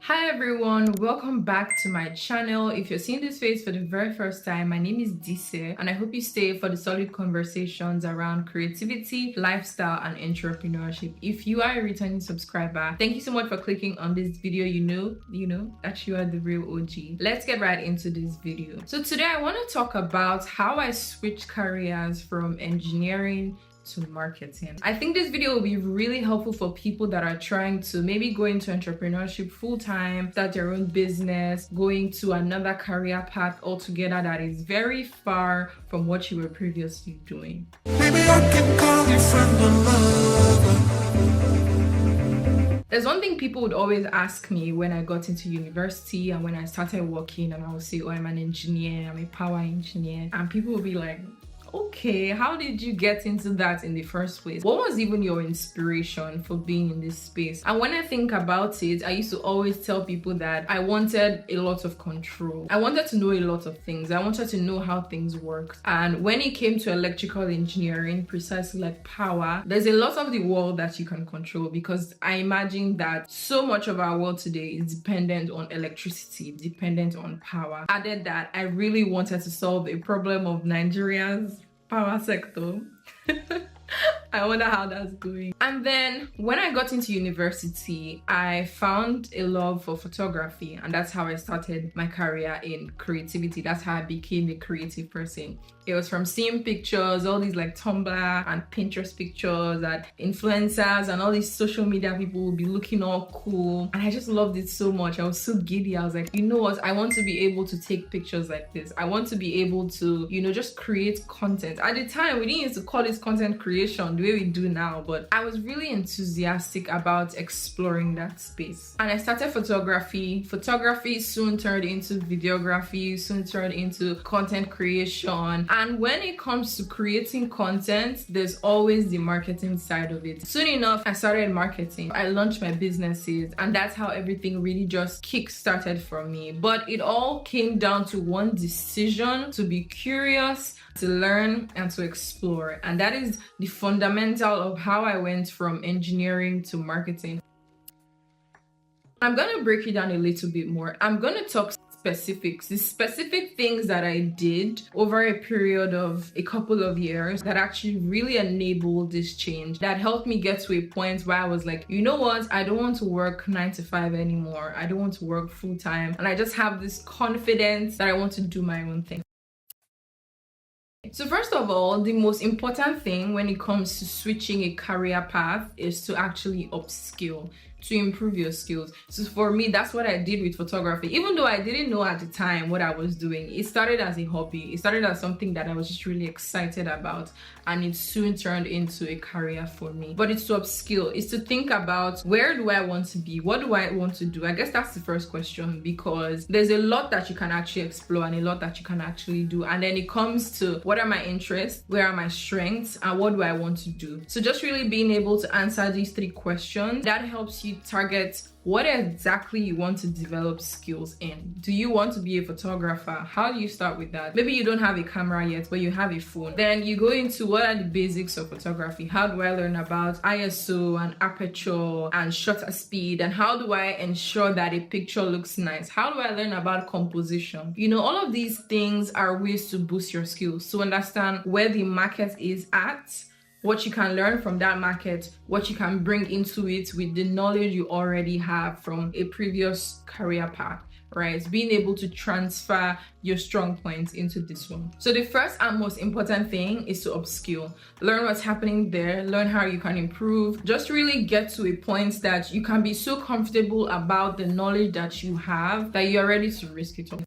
Hi everyone, welcome back to my channel. If you're seeing this face for the very first time, my name is Dise and I hope you stay for the solid conversations around creativity, lifestyle and entrepreneurship. If you are a returning subscriber, thank you so much for clicking on this video. You know that you are the real OG. Let's get right into this video. So today I want to talk about how I switched careers from engineering to marketing. I think this video will be really helpful for people that are trying to maybe go into entrepreneurship full-time, start their own business, going to another career path altogether that is very far from what you were previously doing. Maybe I can call you friend or lover. There's one thing people would always ask me when I got into university and when I started working, and I would say, oh, I'm an engineer, I'm a power engineer, and people would be like, okay, how did you get into that in the first place? What was even your inspiration for being in this space? And when I think about it, I used to always tell people that I wanted a lot of control. I wanted to know a lot of things. I wanted to know how things worked. And when it came to electrical engineering, precisely like power, there's a lot of the world that you can control, because I imagine that so much of our world today is dependent on electricity, dependent on power. Added that I really wanted to solve a problem of Nigeria's power sector. I wonder how that's going. And then when I got into university, I found a love for photography, and that's how I started my career in creativity. That's how I became a creative person. It was from seeing pictures, all these like Tumblr and Pinterest pictures that influencers and all these social media people will be looking all cool. And I just loved it so much. I was so giddy. I was like, you know what? I want to be able to take pictures like this. I want to be able to, just create content. At the time, we didn't used to call it content creation the way we do now, but I was really enthusiastic about exploring that space. And I started photography. Photography soon turned into videography, soon turned into content creation. And when it comes to creating content, there's always the marketing side of it. Soon enough, I started marketing. I launched my businesses, and that's how everything really just kick-started for me. But it all came down to one decision: to be curious, to learn, and to explore. And that is the fundamental of how I went from engineering to marketing. I'm gonna break it down a little bit more. I'm gonna talk specifics, the specific things that I did over a period of a couple of years that actually really enabled this change, that helped me get to a point where I was like, you know what, I don't want to work 9 to 5 anymore. I don't want to work full time, and I just have this confidence that I want to do my own thing. So first of all, the most important thing when it comes to switching a career path is to actually upskill, to improve your skills. So for me, that's what I did with photography. Even though I didn't know at the time what I was doing, it started as a hobby. It started as something that I was just really excited about, and it soon turned into a career for me. But it's to upskill, it's to think about, where do I want to be? What do I want to do? I guess that's the first question, because there's a lot that you can actually explore and a lot that you can actually do. And then it comes to, what are my interests? Where are my strengths? And what do I want to do? So just really being able to answer these 3 questions, that helps you target what exactly you want to develop skills in. Do you want to be a photographer? How do you start with that? Maybe you don't have a camera yet, but you have a phone. Then you go into, what are the basics of photography? How do I learn about ISO and aperture and shutter speed? And how do I ensure that a picture looks nice? How do I learn about composition? All of these things are ways to boost your skills, to understand where the market is at, what you can learn from that market, what you can bring into it with the knowledge you already have from a previous career path, right? Being able to transfer your strong points into this one. So the first and most important thing is to upskill. Learn what's happening there, learn how you can improve. Just really get to a point that you can be so comfortable about the knowledge that you have that you're ready to risk it all.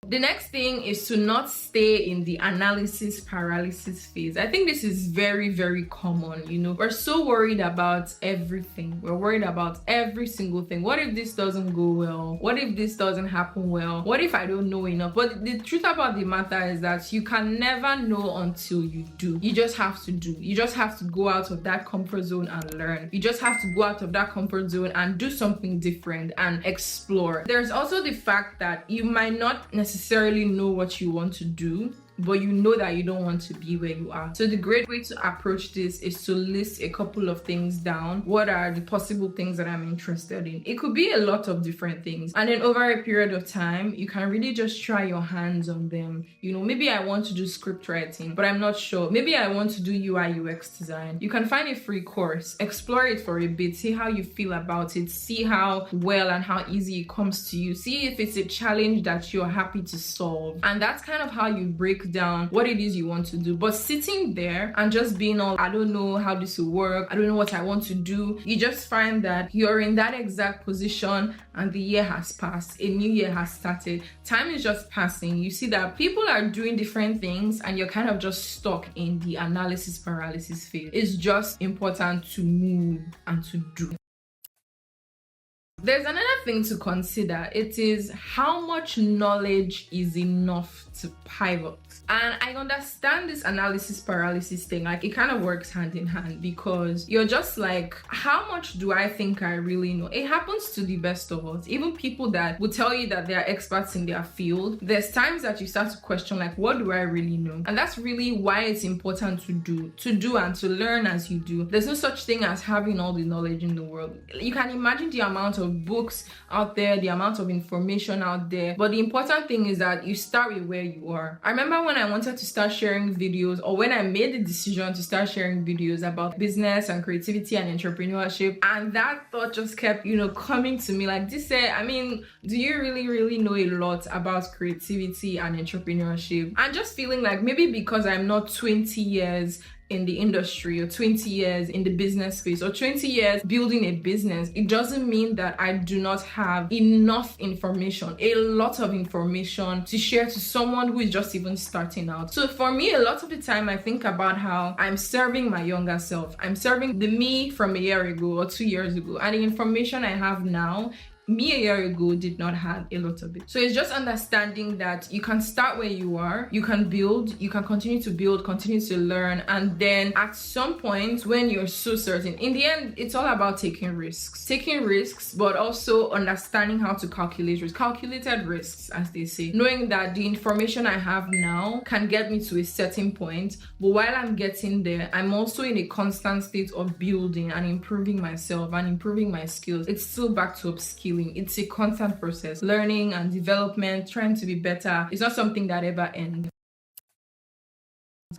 The next thing is to not stay in the analysis paralysis phase. I think this is very, very common. We're so worried about everything. We're worried about every single thing. What if this doesn't go well? What if this doesn't happen well? What if I don't know enough? But the truth about the matter is that you can never know until you do. You just have to do. You just have to go out of that comfort zone and learn. You just have to go out of that comfort zone and do something different and explore. There's also the fact that you might not necessarily know what you want to do, but you know that you don't want to be where you are. So the great way to approach this is to list a couple of things down. What are the possible things that I'm interested in? It could be a lot of different things, and then over a period of time you can really just try your hands on them. You know, maybe I want to do script writing, but I'm not sure. Maybe I want to do UI UX design. You can find a free course, explore it for a bit, see how you feel about it, see how well and how easy it comes to you, see if it's a challenge that you're happy to solve. And that's kind of how you break down what it is you want to do. But sitting there and just being all, I don't know how this will work, I don't know what I want to do, you just find that you're in that exact position and the year has passed, a new year has started, time is just passing. You see that people are doing different things and you're kind of just stuck in the analysis paralysis phase. It's just important to move and to do. There's another thing to consider. It is how much knowledge is enough to pivot. And I understand this analysis paralysis thing, like it kind of works hand in hand, because you're just like, how much do I think I really know? It happens to the best of us. Even people that will tell you that they're experts in their field, there's times that you start to question, like, what do I really know? And that's really why it's important to do and to learn as you do. There's no such thing as having all the knowledge in the world. You can imagine the amount of books out there, the amount of information out there, but the important thing is that you start with where you are. I remember when I wanted to start sharing videos, or when I made the decision to start sharing videos about business and creativity and entrepreneurship, and that thought just kept, coming to me like, this I mean, do you really know a lot about creativity and entrepreneurship? And just feeling like maybe because I'm not 20 years in the industry, or 20 years in the business space, or 20 years building a business, it doesn't mean that I do not have enough information, a lot of information to share to someone who is just even starting out. So for me, a lot of the time I think about how I'm serving my younger self. I'm serving the me from a year ago or 2 years ago, and the information I have now, me a year ago did not have a lot of it. So it's just understanding that you can start where you are, you can build, you can continue to build, continue to learn, and then at some point when you're so certain, in the end, it's all about taking risks, but also understanding how to calculate risks, calculated risks, as they say, knowing that the information I have now can get me to a certain point, but while I'm getting there, I'm also in a constant state of building and improving myself and improving my skills. It's still back to upskilling. It's a constant process, learning and development, trying to be better. It's not something that ever ends.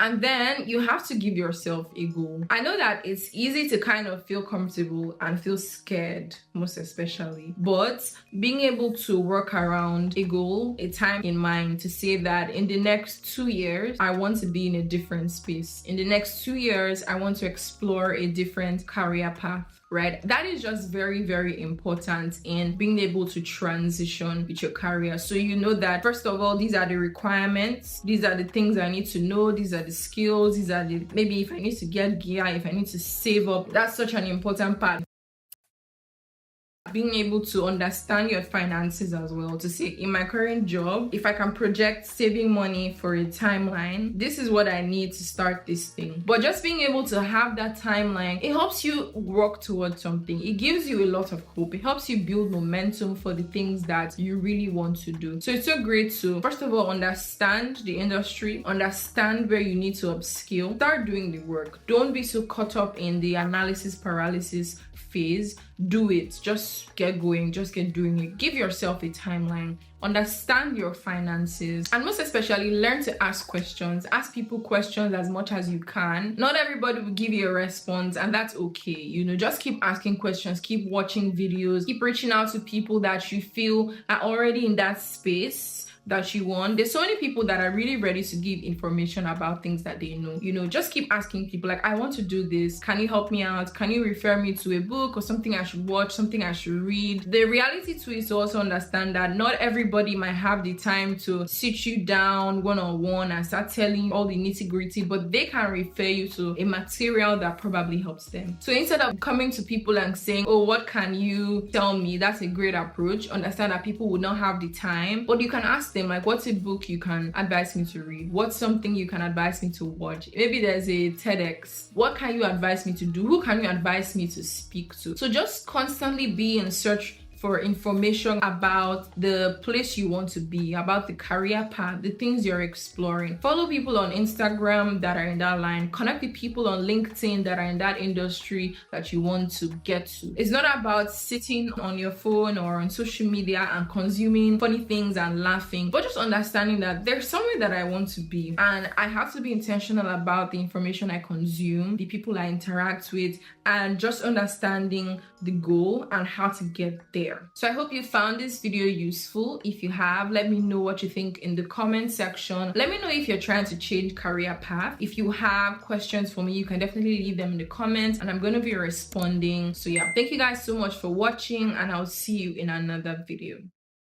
And then you have to give yourself a goal. I know that it's easy to kind of feel comfortable and feel scared, most especially, but being able to work around a goal, a time in mind, to say that in the next 2 years, I want to be in a different space. In the next 2 years, I want to explore a different career path. Right? That is just very important in being able to transition with your career. So you know that, first of all, these are the requirements, these are the things I need to know, these are the skills, these are the, maybe if I need to get gear, if I need to save up, that's such an important part. Being able to understand your finances as well, to say, in my current job, if I can project saving money for a timeline, this is what I need to start this thing. But just being able to have that timeline, it helps you work towards something. It gives you a lot of hope. It helps you build momentum for the things that you really want to do. So it's so great to, first of all, understand the industry, understand where you need to upskill, start doing the work. Don't be so caught up in the analysis paralysis phase. Do it. Just get going. Just get doing it. Give yourself a timeline. Understand your finances, and most especially learn to ask questions. Ask people questions as much as you can. Not everybody will give you a response, and that's okay. Just keep asking questions, keep watching videos, keep reaching out to people that you feel are already in that space that you want. There's so many people that are really ready to give information about things that they know. Just keep asking people, like, I want to do this, can you help me out? Can you refer me to a book or something I should watch, something I should read? The reality to it is to also understand that not everybody might have the time to sit you down one-on-one and start telling all the nitty-gritty, but they can refer you to a material that probably helps them. So instead of coming to people and saying, oh, what can you tell me? That's a great approach. Understand that people will not have the time, but you can ask them, like, what's a book you can advise me to read? What's something you can advise me to watch? Maybe there's a TEDx. What can you advise me to do? Who can you advise me to speak to? So just constantly be in search for information about the place you want to be, about the career path, the things you're exploring. Follow people on Instagram that are in that line. Connect with people on LinkedIn that are in that industry that you want to get to. It's not about sitting on your phone or on social media and consuming funny things and laughing, but just understanding that there's somewhere that I want to be, and I have to be intentional about the information I consume, the people I interact with, and just understanding the goal and how to get there. So I hope you found this video useful. If you have, let me know what you think in the comment section. Let me know if you're trying to change career path. If you have questions for me, you can definitely leave them in the comments and I'm going to be responding. So yeah, thank you guys so much for watching, and I'll see you in another video.